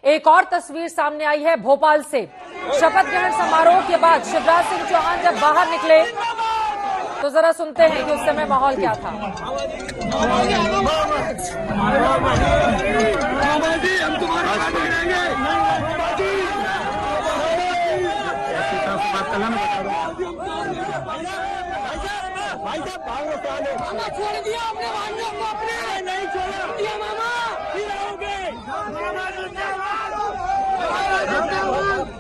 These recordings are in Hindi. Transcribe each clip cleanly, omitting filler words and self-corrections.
एक और तस्वीर सामने आई है भोपाल से। शपथ ग्रहण समारोह के बाद शिवराज सिंह चौहान जब बाहर निकले तो जरा सुनते हैं कि उस समय माहौल क्या था। मामा छोड़ दिया हमने भांजा को अपने नहीं छोड़ दिया मामा फिर आओगे मामा जिंदाबाद मामा जिंदाबाद।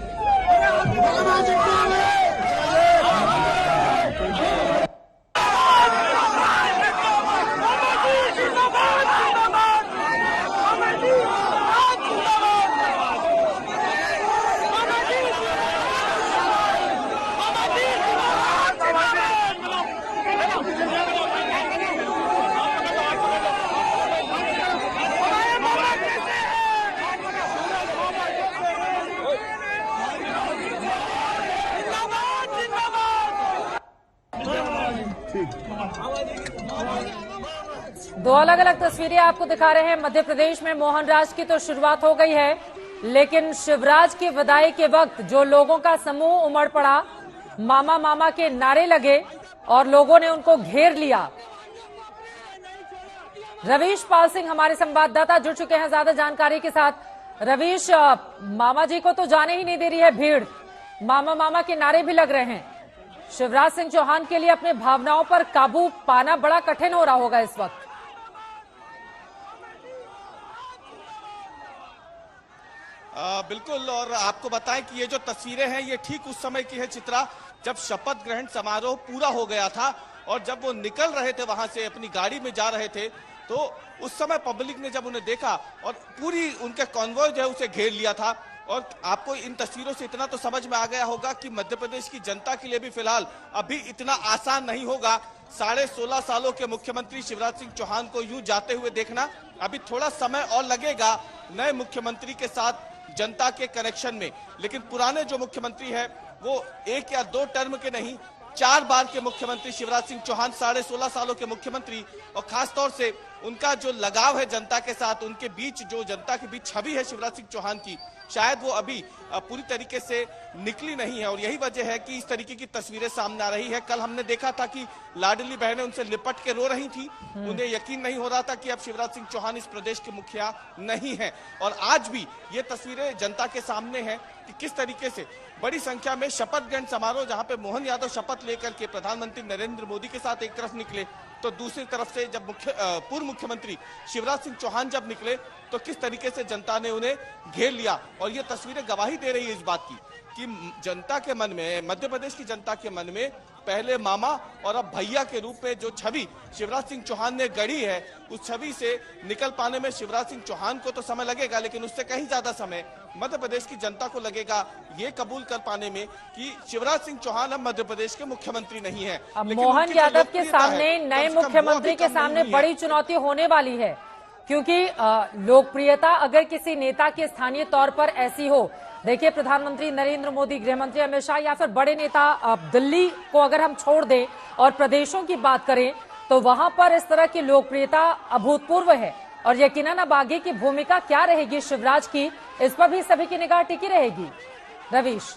दो अलग अलग तस्वीरें आपको दिखा रहे हैं। मध्य प्रदेश में मोहनराज की तो शुरुआत हो गई है, लेकिन शिवराज की विदाई के वक्त जो लोगों का समूह उमड़ पड़ा, मामा मामा के नारे लगे और लोगों ने उनको घेर लिया। रवीश पाल सिंह हमारे संवाददाता जुड़ चुके हैं ज्यादा जानकारी के साथ। रवीश, मामा जी को तो जाने ही नहीं दे रही है भीड़, मामा मामा के नारे भी लग रहे हैं। शिवराज सिंह चौहान के लिए अपने भावनाओं पर काबू पाना बड़ा कठिन हो रहा होगा इस वक्त। बिल्कुल, और आपको बताएं कि ये जो तस्वीरें हैं ये ठीक उस समय की है चित्रा, जब शपथ ग्रहण समारोह पूरा हो गया था और जब वो निकल रहे थे वहां से, अपनी गाड़ी में जा रहे थे, तो उस समय पब्लिक ने जब उन्हें देखा और पूरी उनके कॉन्वॉय जो है उसे घेर लिया था। और आपको इन तस्वीरों से इतना तो समझ में आ गया होगा कि मध्य प्रदेश की जनता के लिए भी फिलहाल अभी इतना आसान नहीं होगा 16.5 सालों के मुख्यमंत्री शिवराज सिंह चौहान को यूं जाते हुए देखना। अभी थोड़ा समय और लगेगा नए मुख्यमंत्री के साथ जनता के कनेक्शन में, लेकिन पुराने जो मुख्यमंत्री है वो 1 या 2 टर्म के नहीं 4 बार के मुख्यमंत्री शिवराज सिंह चौहान 16.5 सालों के मुख्यमंत्री, और खासतौर से उनका जो लगाव है जनता के साथ, उनके बीच जो जनता के बीच छवि है शिवराज सिंह चौहान की, शायद वो अभी पूरी तरीके से निकली नहीं है। और यही वजह है कि इस तरीके की तस्वीरें सामने आ रही है। कल हमने देखा था कि लाडली बहनें उनसे लिपट के रो रही थी, उन्हें यकीन नहीं हो रहा था कि अब शिवराज सिंह चौहान इस प्रदेश के मुखिया नहीं है। और आज भी ये तस्वीरें जनता के सामने हैं कि किस तरीके से बड़ी संख्या में शपथ ग्रहण समारोह, जहां पे मोहन यादव शपथ लेकर के प्रधानमंत्री नरेंद्र मोदी के साथ एक तरफ निकले, तो दूसरी तरफ से जब पूर्व मुख्यमंत्री शिवराज सिंह चौहान जब निकले तो किस तरीके से जनता ने उन्हें घेर लिया। और ये तस्वीरें गवाही दे रही है इस बात की कि जनता के मन में, मध्य प्रदेश की जनता के मन में पहले मामा और अब भैया के रूप में जो छवि शिवराज सिंह चौहान ने गढ़ी है, उस छवि से निकल पाने में शिवराज सिंह चौहान को तो समय लगेगा, लेकिन उससे कहीं ज्यादा समय मध्य प्रदेश की जनता को लगेगा ये कबूल कर पाने में कि शिवराज सिंह चौहान अब मध्य प्रदेश के मुख्यमंत्री नहीं है। अब मोहन यादव के सामने, नए मुख्यमंत्री के सामने बड़ी चुनौती होने वाली है, क्योंकि लोकप्रियता अगर किसी नेता के स्थानीय तौर पर ऐसी हो, देखिए प्रधानमंत्री नरेंद्र मोदी, गृह मंत्री अमित शाह या फिर बड़े नेता, दिल्ली को अगर हम छोड़ दें और प्रदेशों की बात करें तो वहां पर इस तरह की लोकप्रियता अभूतपूर्व है। और यकीनन अब आगे की भूमिका क्या रहेगी शिवराज की, इस पर भी सभी की निगाह टिकी रहेगी। रवीश,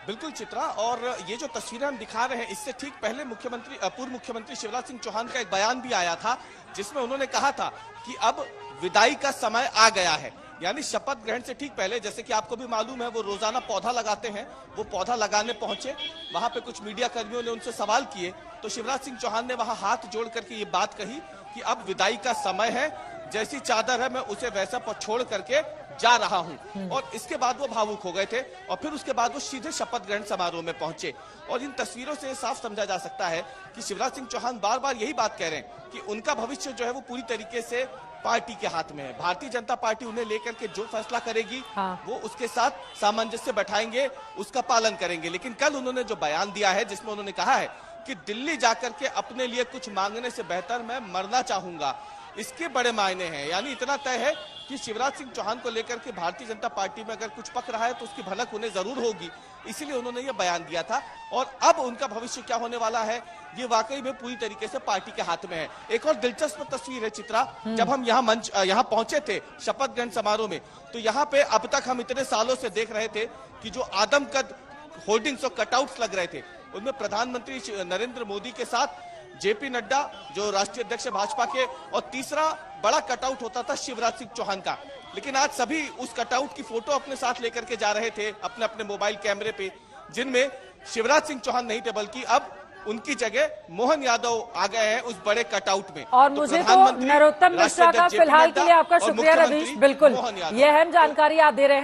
बिल्कुल चित्रा, और ये जो तस्वीरें हम दिखा रहे हैं इससे ठीक पहले पूर्व मुख्यमंत्री शिवराज सिंह चौहान का एक बयान भी आया था, जिसमें उन्होंने कहा था कि अब विदाई का समय आ गया है। यानी शपथ ग्रहण से ठीक पहले, जैसे कि आपको भी मालूम है, वो रोजाना पौधा लगाते हैं, वो पौधा लगाने पहुंचे, वहां पे कुछ मीडिया कर्मियों ने उनसे सवाल किए तो शिवराज सिंह चौहान ने वहां हाथ जोड़ करके ये बात कही कि अब विदाई का समय है, जैसी चादर है मैं उसे वैसा छोड़ करके जा रहा हूं। और इसके बाद वो भावुक हो गए थे और फिर उसके बाद वो सीधे शपथ ग्रहण समारोह में पहुंचे। और इन तस्वीरों से साफ समझा जा सकता है कि शिवराज सिंह चौहान बार बार यही बात कह रहे हैं कि उनका भविष्य जो है वो पूरी तरीके से पार्टी के हाथ में है। भारतीय जनता पार्टी उन्हें लेकर के जो फैसला करेगी वो उसके साथ सामंजस्य बैठाएंगे, उसका पालन करेंगे। लेकिन कल उन्होंने जो बयान दिया है, जिसमें उन्होंने कहा है कि दिल्ली जाकर के अपने लिए कुछ मांगने से बेहतर मैं मरना चाहूंगा, इसके बड़े मायने हैं। यानी इतना तय है कि शिवराज सिंह चौहान को लेकर के भारतीय जनता पार्टी में अगर कुछ पक रहा है तो उसकी भनक उन्हें जरूर होगी, इसीलिए उन्होंने ये बयान दिया था। और अब उनका भविष्य क्या होने वाला है ये वाकई में पूरी तरीके से पार्टी के हाथ में है। एक और दिलचस्प तस्वीर है चित्रा, जब हम यहाँ पहुंचे थे शपथ ग्रहण समारोह में, तो यहाँ पे अब तक हम इतने सालों से देख रहे थे कि जो आदमकद होर्डिंग्स और कटआउट्स लग रहे थे उनमें प्रधानमंत्री नरेंद्र मोदी के साथ जेपी नड्डा जो राष्ट्रीय अध्यक्ष भाजपा के, और तीसरा बड़ा कटआउट होता था शिवराज सिंह चौहान का। लेकिन आज सभी उस कटआउट की फोटो अपने साथ लेकर के जा रहे थे अपने अपने मोबाइल कैमरे पे, जिनमें शिवराज सिंह चौहान नहीं थे बल्कि अब उनकी जगह मोहन यादव आ गए हैं उस बड़े कटआउट में। और मुझे तो नरोत्तम मिश्रा का फिलहाल के लिए आपका शुक्रिया रवीश, बिल्कुल ये अहम जानकारी आप दे रहे हैं।